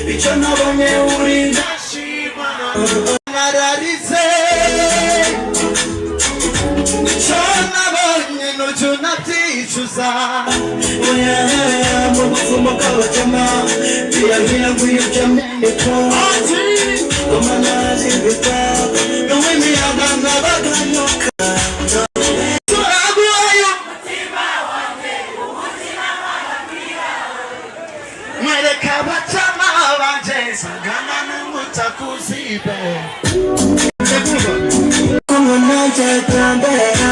Bicho nabonye uri ndashima nararize Bicho nabonye nojo naticuza Oya mu bufumo bw'abajama Biyabwira ngo iyo byamenyeko Umanazi bita N'uwimi yaganga baganyoka Sagana n'umutakuzibe Como naje tambera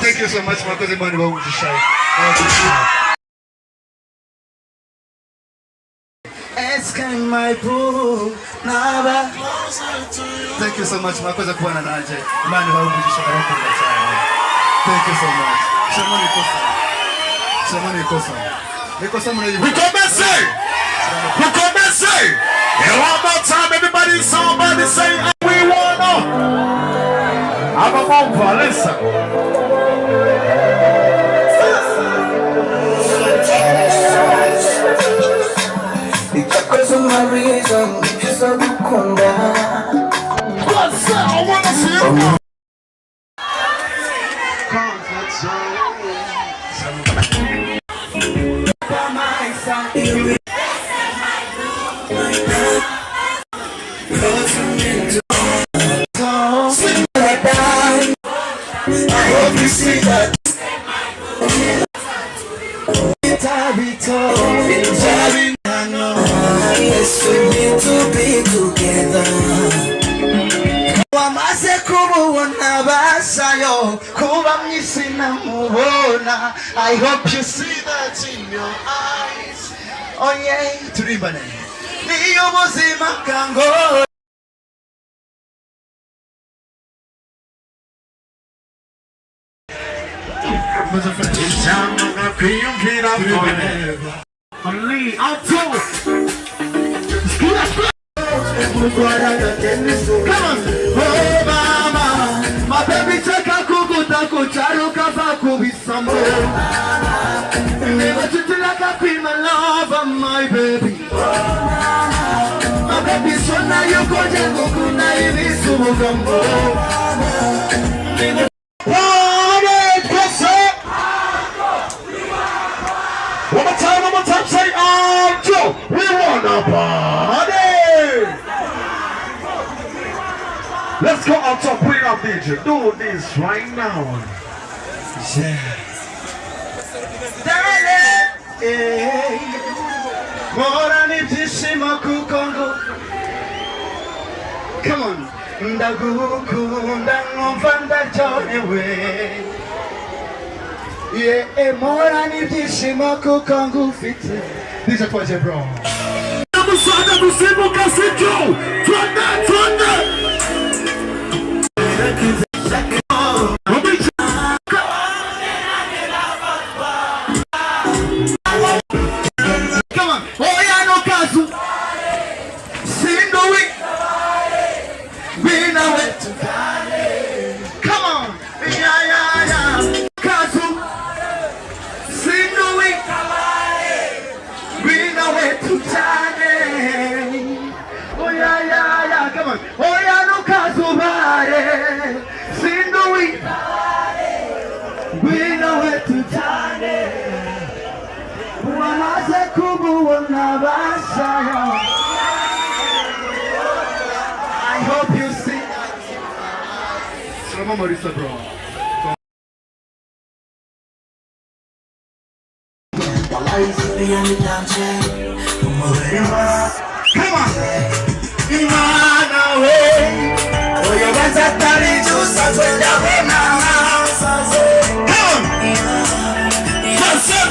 Thank you so much, Makoze Mani Bawujishai. Asking my boo, Naba. Thank you so much, Makoze Kwana Naje. Mani Bawujishai. Thank you so much. Shamani Kosa. Shamani Kosa. Because we commence. And one more time, everybody, somebody say, we wanna. I'm a mom, listen. Because of my reason, because of the conda. I wanna see you. I hope you see that. Yes, we need to be together. I hope you see that in your eyes. Oh yeah, Turibane. Only outdoor. Come on, oh mama, my baby chaka kukuta kucharu kafa kubisambo. Never treat you like a queen, my love, my baby. My baby, so now you go jango kuna ibi subugambo. One more time, say, Joe, we wanna party. Let's go on top, bring up DJ, do this right now. Yeah. Come on. Yeah, mora ni byishimo kuko ngufite. DJ twaje bro. Namusanga gusimbuka sicyo. Twanda. Come on. Oya no kazu. Sindowi. We know it. Come on. Yeah. Kazu. Oh yeah, come on. Oh yeah, no kasubare. Sindui. We know it to tane. Wamaze kubu wanabasaya. I hope you see that. Salama Marisa bro. Come on, Imana way. Oh, you guys are telling you something that we know.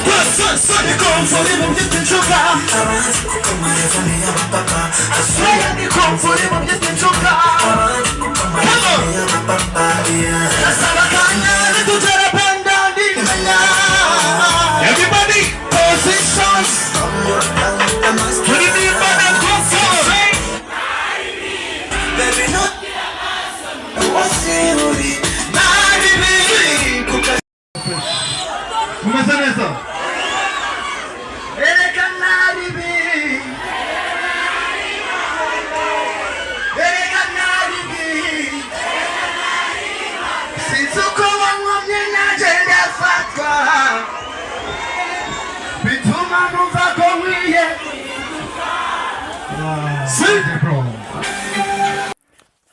Come on, son, you come for him, just in sugar. I swear you come for him, just in sugar. Come on, that's how I can do the everybody, positions.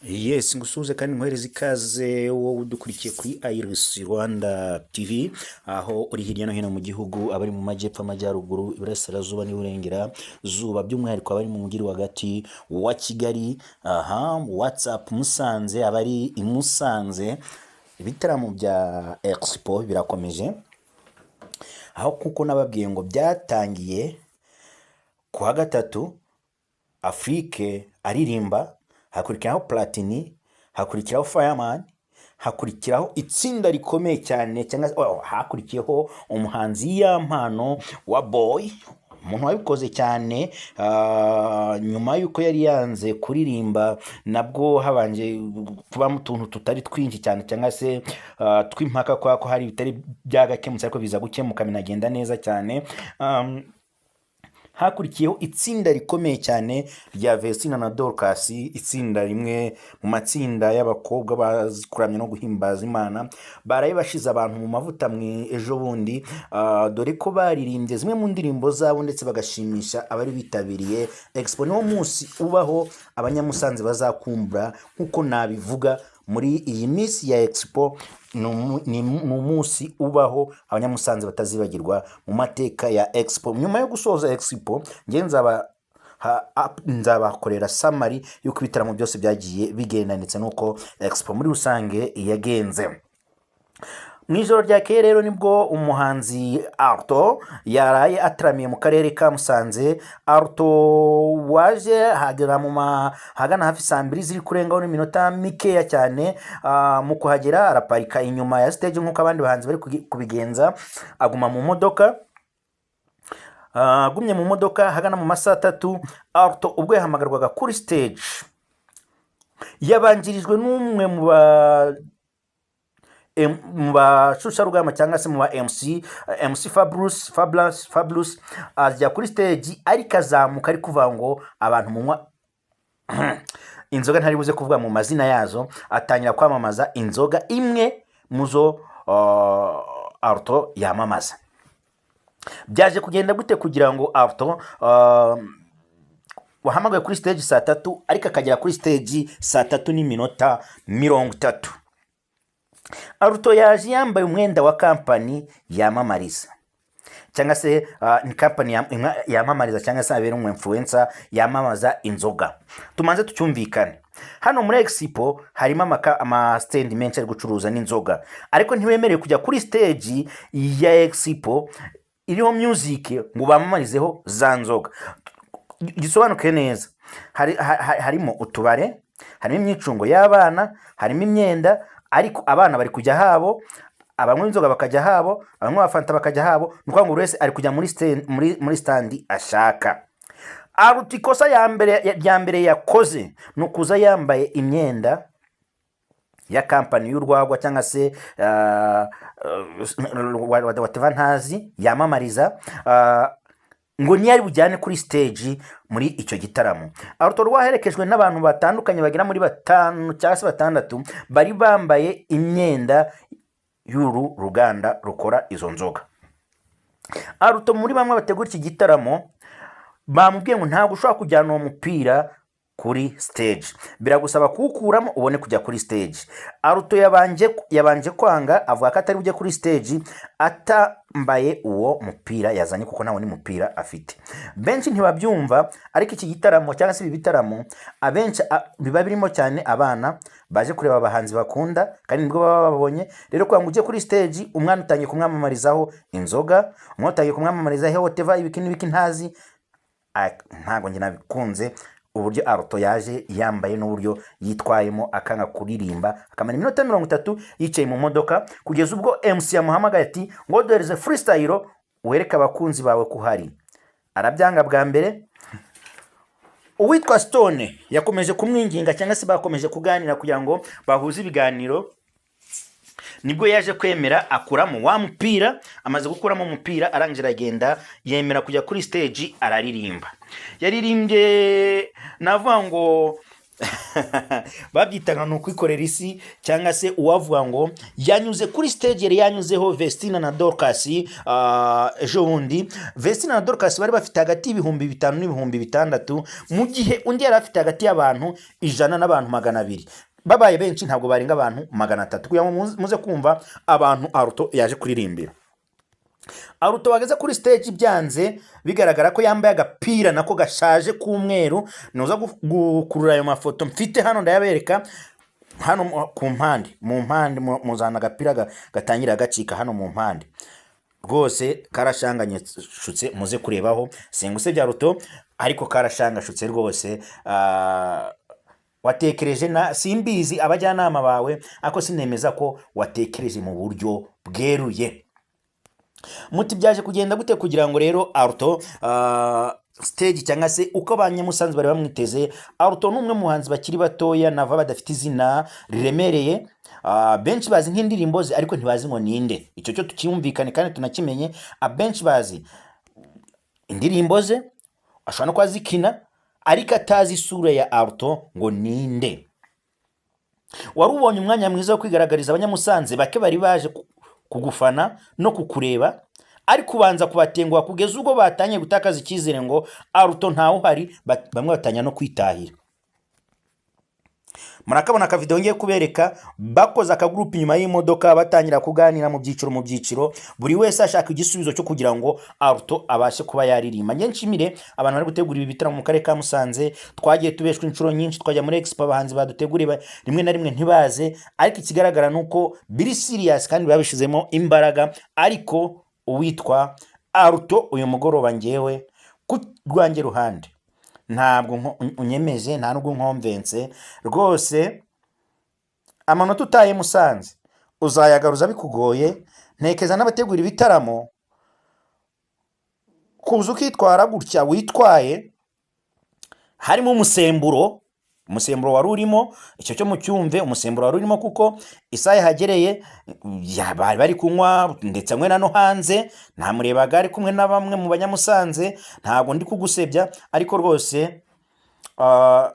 Yes, ngusuze kandi nkwereza ikaze wowe udukurikiye kuri Iris Rwanda TV, aho uri hirya no hino mu gihugu, abari mu majyepfo, amajyaruguru, iburasirazuba n'iburengera zuba, by'umwihariko abari mu mujyi hagati wa Kigali, WhatsApp Musanze, abari i Musanze. Ibitaramo bya Expo birakomeje, aho kuko nababwiye ngo byatangiye ku wa gatatu Afrique aririmba, hakurikiraho Platini, hakurikiraho Fireman, hakurikiraho itsinda rikomeye cyane, cyangwa hakurikiyeho umuhanzi Yampano wa Boy, umuntu wabikoze cyane. Nyuma yuko yari yanze kuririmba, nabwo habanje kuba mu tuntu tutari twinshi cyane, cyangwa se twimpaka ko hari bitari byagakemutse, ariko biza gukemuka binagenda neza cyane. Hakurikiyeho itsinda rikomeye cyane rya Vestina na Dorcas, itsinda rimwe mu matsinda y'abakobwa bakuramye no guhimbaza Imana, baraye bashize abantu mu mavuta mwe ejo bundi, dore ko baririmbye zimwe mu ndirimbo zabo ndetse bagashimisha abari bitabiriye Expo. Niwo munsi ubaho abanyamusanze bazakumbura, nkuko nabivuga muri iyi minsi ya Expo. Ni umunsi ubaho abanyamusanze batazibagirwa mu mateka ya Expo. Nyuma yo gusoza Expo, nge nzabakorera summary y'uko ibitaramo byose byagiye bigenda ndetse nuko Expo muri rusange yagenze. Mwijoro ryakeye rero nibwo umuhanzi Arto yaraye ataramiye mu karere ka Musanze. Arto waje hagana hafi saa 2 ziri kurengaho n'iminota mikeya cyane. Mu kuhagera araparika inyuma ya stage nk'uko abandi bahanzi bari kubigenza, aguma mu modoka. Agumye mu modoka hagana mu masaha 3, Arto ubwo yahamagarwaga kuri stage yabanjirijwe n'umwe mu bashusharugamba cyangwa se mu ba MC Fabulous ajya kuri stage ariko azamuka ari kuvuga ngo abantu munywa inzoga, ntari buze kuvuga mu mazina yazo, atangira kwamamaza inzoga imwe muzo Arto yamamaza. Byaje kugenda gute kugira ngo Arto wahamagaye kuri stage saa 3 ariko akagera kuri stage saa 3:30? Arto yaje yambaye umwenda wa company yamamariza, cyangwa se ni company yamamariza, cyangwa se abera umu influencer yamamaza inzoga. Tumanze tucyumvikane, hano muri Expo harimo ama stand menshi ari gucuruza n'inzoga, ariko ntiwemerewe kujya kuri stage ya Expo iriho music ngo bamamarizeho za nzoga. Gisobanuke neza, harimo utubare, harimo imyicungo y'abana, harimo imyenda, ariko abana bari kujya habo, abanywa inzoga bakajya habo, abanywa afanta bakajya habo. Nuko ngo wese ari kujya muri stand ashaka. Arto ikosa ya mbere yakoze nukuza yambaye imyenda ya company y'urwagwa, cyangwa se whatever ntazi yamamariza, ngo ntiyari bujyane kuri stage muri icyo gitaramo. Arto rwaherekejwe n'abantu batandukanye bagera muri 5 cyangwa se 6 bari bambaye imyenda y'uru ruganda rukora izo nzoga. Arto muri bamwe bategura iki gitaramo bamubwiye ngo ntabwo ushobora kujyana uwo mupira kuri stage, biragusaba kuwukuramo ubone kujya kuri stage. Arto yabanje kwanga, avuga ko atari bujye kuri stage atambaye uwo mupira yazanye, kuko ntawo ni mupira afite. Benshi ntibabyumva, ariko iki gitaramo cyangwa se ibi bitaramo abenshi biba birimo cyane abana baje kureba abahanzi bakunda, kandi nibwo baba babonye. Rero kwa ngo ujye kuri stage umwana utangiye kumwamamarizaho inzoga, umwana utangiye kumwamamarizaho whatever ibiki ntazi, ntago njye nabikunze uburyo Arto yaje yambaye n'uburyo yitwayemo, akanga kuririmba, akamara iminota 30 yicaye mu modoka, kugeza ubwo MC yamuhamagaye ati ngo duhereze freestyle uhereka abakunzi bawe kuhari. Arabyanga bwa mbere. Uwitwa Stone yakomeje kumwinginga, cyangwa se bakomeje kuganira kugira ngo bahuze ibiganiro, nibwo yaje kwemera akuramo wa mupira. Amaze gukuramo umupira arangira agenda yemera kujya kuri stage araririmba. Yaririmbye navuga ngo babyitaga ni ukwikorera isi, cyangwa se uwavuga ngo yanyuze kuri stage yari yanyuzeho Vestina na Dorcas. Ejo bundi Vestina na Dorcas bari bafite hagati y'ibihumbi 5 n'ibihumbi 6, mu gihe undi yari afite hagati y'abantu 100 n'abantu 200. Babaye benshi ntabwo barenga abantu 300, kugira ngo muze kumva abantu Alto yaje kuririmbira. Alto wageze kuri stage byanze bigaragara ko yambaye agapira nako gashaje k'umweru. Noza gukurura ayo mafoto mfite hano ndayabereka hano ku mpande, mu mpande muzana agapira gatangira gacika hano mu mpande. Rwose karashanganye shutse, muze kurebaho senguse bya Alto, ariko karashangashutse rwose. Watekereje na simbizi abajyanama bawe, ako sinemeza ko watekereje mu buryo bweruye. Muti byaje kugenda gute kugira ngo rero Alto stage cyangwa se uko abanyamusanze bari bamwiteze? Alto n'umwe muhanzi bakiri batoya nava badafite izina riremereye. Benshi bazi nk'indirimbo ze ariko ntibazi ngo ninde. Icyo cyo tukiyumvikane kandi tunakimenye. Benshi bazi indirimbo ze, ashobora no kwazikina, ariko atazi isura ya Alto ngo ninde. Wari ubonye umwanya mwiza wo kwigaragariza abanyamusanze bake bari baje kugufana no kukureba, ariko ubanza kubatenguha kugeza ubwo batanye gutakaza icyizere ngo Alto ntawe uhari, bamwe batanya no kwitahira. Murakabona aka video ngiye kubereka, bakoze aka group inyuma y'imodoka batangira kuganira mu byiciro, buri wese ashaka igisubizo cyo kugira ngo Alto abashe kuba yaririmba. Nge nshimire abantu bari gutegura ibi bitaramo mu karere ka Musanze. Twagiye tubeshwa inshuro nyinshi, twajya muri Expo abahanzi baduteguriye rimwe na rimwe ntibaze, ariko ikigaragara nuko biri serious kandi babishizemo imbaraga. Ariko uwitwa Alto uyu mugoroba ngewe ku rwange ruhande ntabwo unyemeze, nta nubwo nkomvense rwose. Amanota utaye Musanze uzayagaruza bikugoye. Ntekeza n'abategura ibitaramo kuza ukitwara gutya witwaye, harimo umusemburo wari urimo. Icyo cyo mu cyumve umusemburo wari urimo, kuko isaha hagereye bari kunywa ndetse amwe na no hanze. Nta murebaga ari kumwe na bamwe mu banyamusanze, ntabwo ndi kugusebya, ariko rwose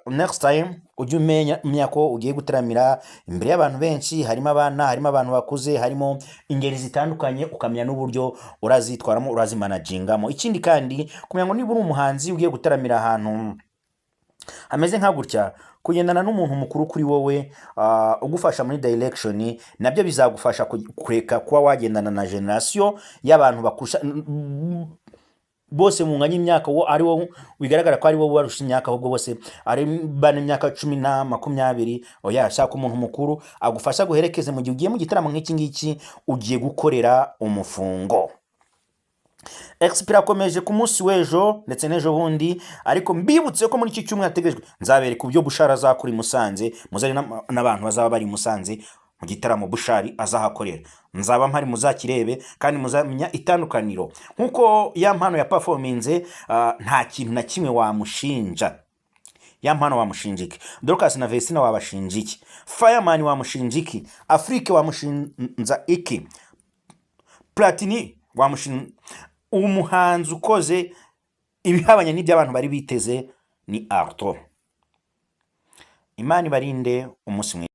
next time ujye umenya ko ugiye gutaramira imbere y'abantu benshi. Harimo abana, harimo abantu bakuze, harimo ingeri zitandukanye, ukamenya n'uburyo urazitwaramo, urazimanagingamo. Ikindi kandi kumenya ngo niba uri umuhanzi ugiye gutaramira ahantu ameze nka gutya, kugendana n'umuntu mukuru kuri wowe ugufasha muri direction, nabyo bizagufasha kureka kuba wagendana na generation y'abantu bakurusha bose mu nganya imyaka. Wo ari wo bigaragara ko ari wo warusha imyaka, ahubwo bose ari bane imyaka 10 na 20. Oya, shaka umuntu mukuru agufasha guherekeze mu gihe ugiye mu gitaramo nk'iki ngiki ugiye gukorera umufungo. Expo irakomeje ku munsi w'ejo ndetse n'ejo bundi, ariko mbibutse ko muri iki cyumweru hategejwe nzabereka ubyo Bushari azakora i Musanze. Muzari n'abantu bazaba bari Musanze mu gitaramo Bushari azahakorera. Nzaba mpari, muzakirebe kandi muzamenya itandukaniro. Nkuko ya mpano ya performance, nta kintu na kimwe wamushinja. Ya mpano wamushinjiki. Dorcas na Vestina wabashinjiki. Fireman wamushinjiki. Afrique wamushinza iki. Platini wamushinja. Umuhanzi ukoze ibihabanye n'ibyo abantu bari biteze ni Alto. Imana ibarinde umunsi mwiza.